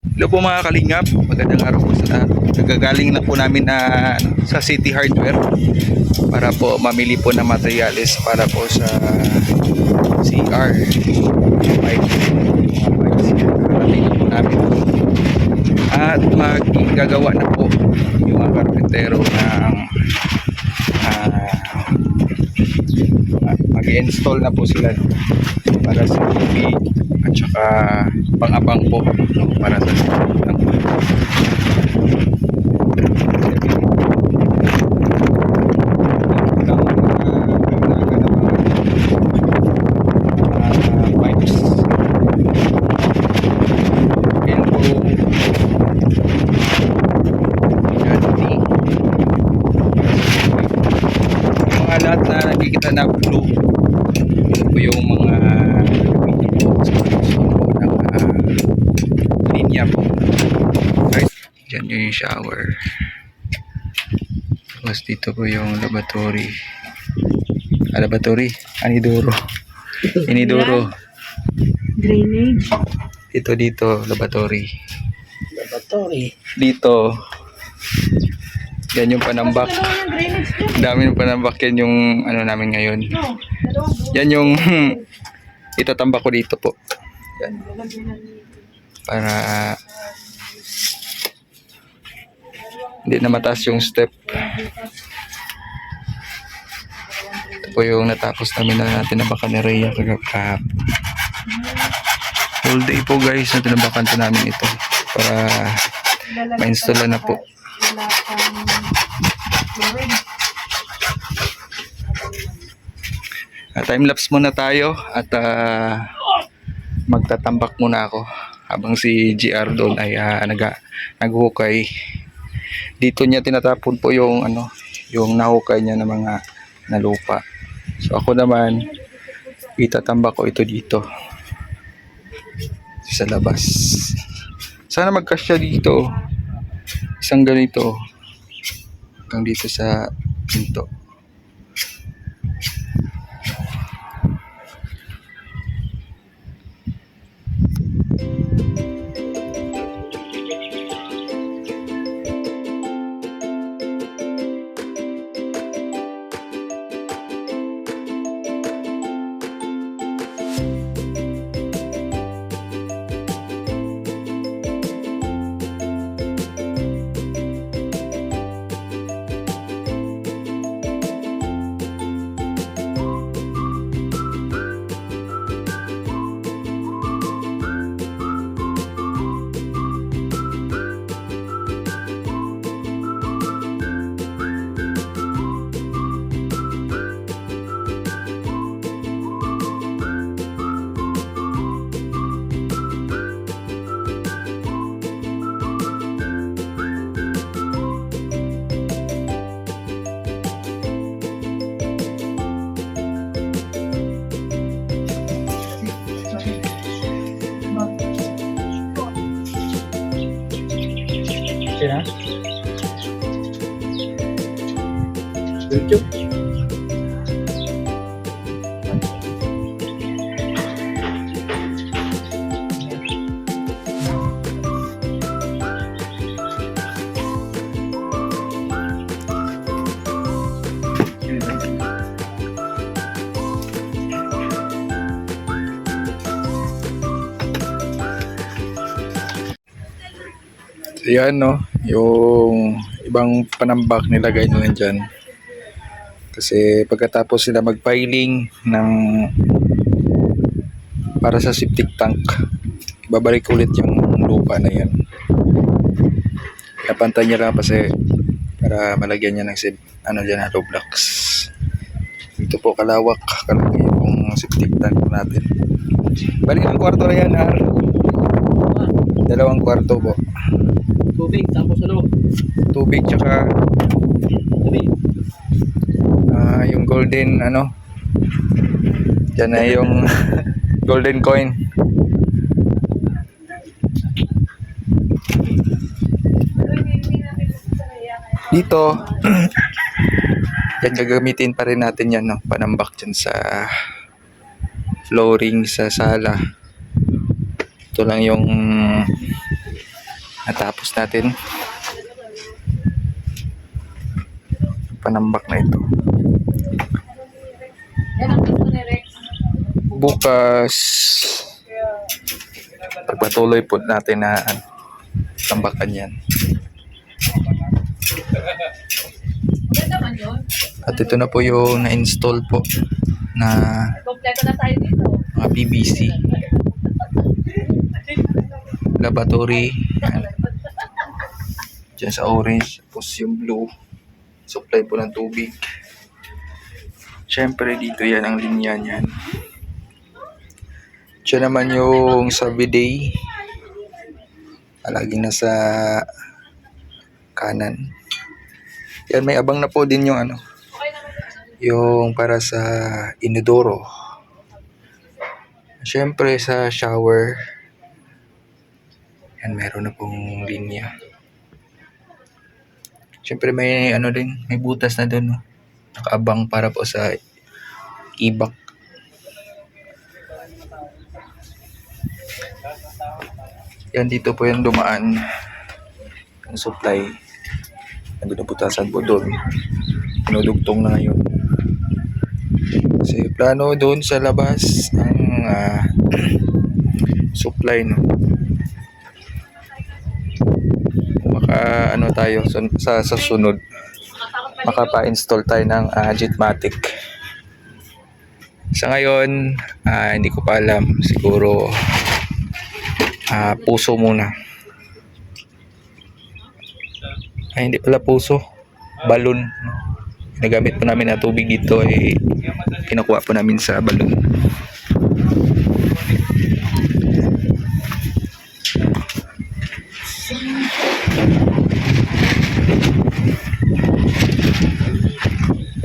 Hello po mga kalingap, magandang araw po sa lahat. Nagagaling na po namin sa City Hardware para po mamili po ng materyales para po sa CR. Bike. Nakarating na po namin. At magigagawa na po yung mga karpentero ng mag-install na po sila para sa TV at saka pang-abang po para sa pipes mga lahat na nakikita na blue. Ito po yung mga linya po. Right? Diyan yung shower. Tapos dito po yung laboratory. Laboratory? Inidoro. Inidoro. Drainage. Dito, laboratory. Laboratory. Dito. Yan yung panambak. Dami ng panambak. Yan yung ano namin ngayon. Yan yung itatambak ko dito po. Yan. Para hindi na mataas yung step. Ito po yung natapos namin na tinabakan ni Rhea kagab. Whole day po guys na tinabakan po namin ito para ma-install na po. Time-lapse muna tayo at magtatambak muna ako habang si GR doon ay naghukay. Dito niya tinatapon po yung yung nahukay niya ng mga nalupa. So ako naman itatambak ko ito dito sa labas. Sana magkasya dito. Isang ganito hanggang dito sa pinto. Sina? YouTube. Yan no, yung ibang panambak nilagay nila dyan. Kasi pagkatapos sila mag-piling ng para sa septic tank, babalik ulit yung lupa na yan. Napantay niya lang kasi para malagyan niya ng dyan, hollow blocks. Ito po kalawak, kalaki yung septic tank natin. Balik ang kwarto na yan, Har. 2 kwarto po. Tubig, tapos ano? Tubig tsaka Tubig. yung golden dyan na yung golden coin. Dito yan gagamitin pa rin natin yan panambak dyan sa flooring sa sala. Ito lang yung natapos natin. Panambak na ito. Bukas pagpatuloy po natin na tambakan yan. At ito na po yung na-install po na Kompleto na tayo dito. mga PVC lavatory. Yan. Diyan sa orange, tapos yung blue supply po ng tubig. Syempre dito yan ang linya niyan. Diyan naman yung sa bidet, laging nasa kanan. Yan, may abang na po din yung ano, yung para sa inodoro. Syempre sa shower, yan, meron na pong linya. Syempre may ano din, may butas na doon, no? Nakaabang para po sa ibak. Yan, dito po yung dumaan ang supply. Nandun na butasan po doon. Pinudugtong na ngayon. Kasi plano doon sa labas ang supply, no. Maka ano tayo sa sunod, makapa-install tayo ng Jetmatic. Sa ngayon, hindi ko pa alam. Siguro puso muna. Ay, hindi pala puso. Balon. Nagamit po namin na tubig dito ay kinukuha po namin sa balon.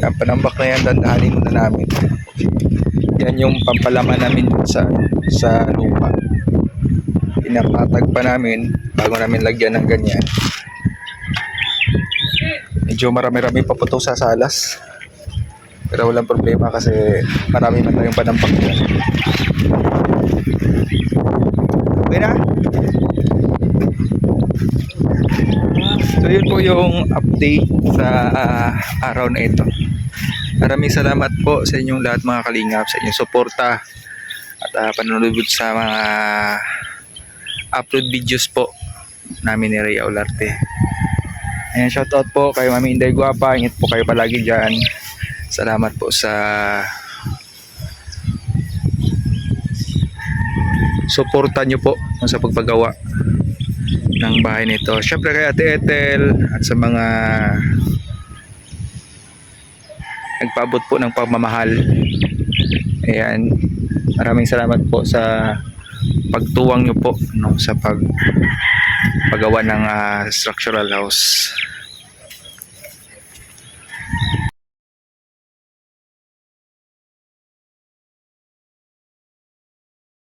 Yan, panambak na yan, dandahanin muna namin. Yan yung pampalaman namin sa lupa. Pinapatag pa namin bago namin lagyan ng ganyan. Medyo marami-rami pa po ito sa salas. Pero walang problema kasi marami man tayong panambak dyan. Okay na? So yun po yung update sa araw na ito. Maraming salamat po sa inyong lahat mga kalingap, sa inyong suporta at panonood sa mga upload videos po namin ni Rhea Olarte. Ayan, shoutout po kay Mami Inday Guapa. Ingat po kayo palagi dyan. Salamat po sa suporta nyo po sa pagpagawa ng bahay nito. Syempre kay Ate Ethel at sa mga nagpaabot po ng pagmamahal. Ayan, maraming salamat po sa pagtuwang nyo po, no, sa paggawa ng structural house.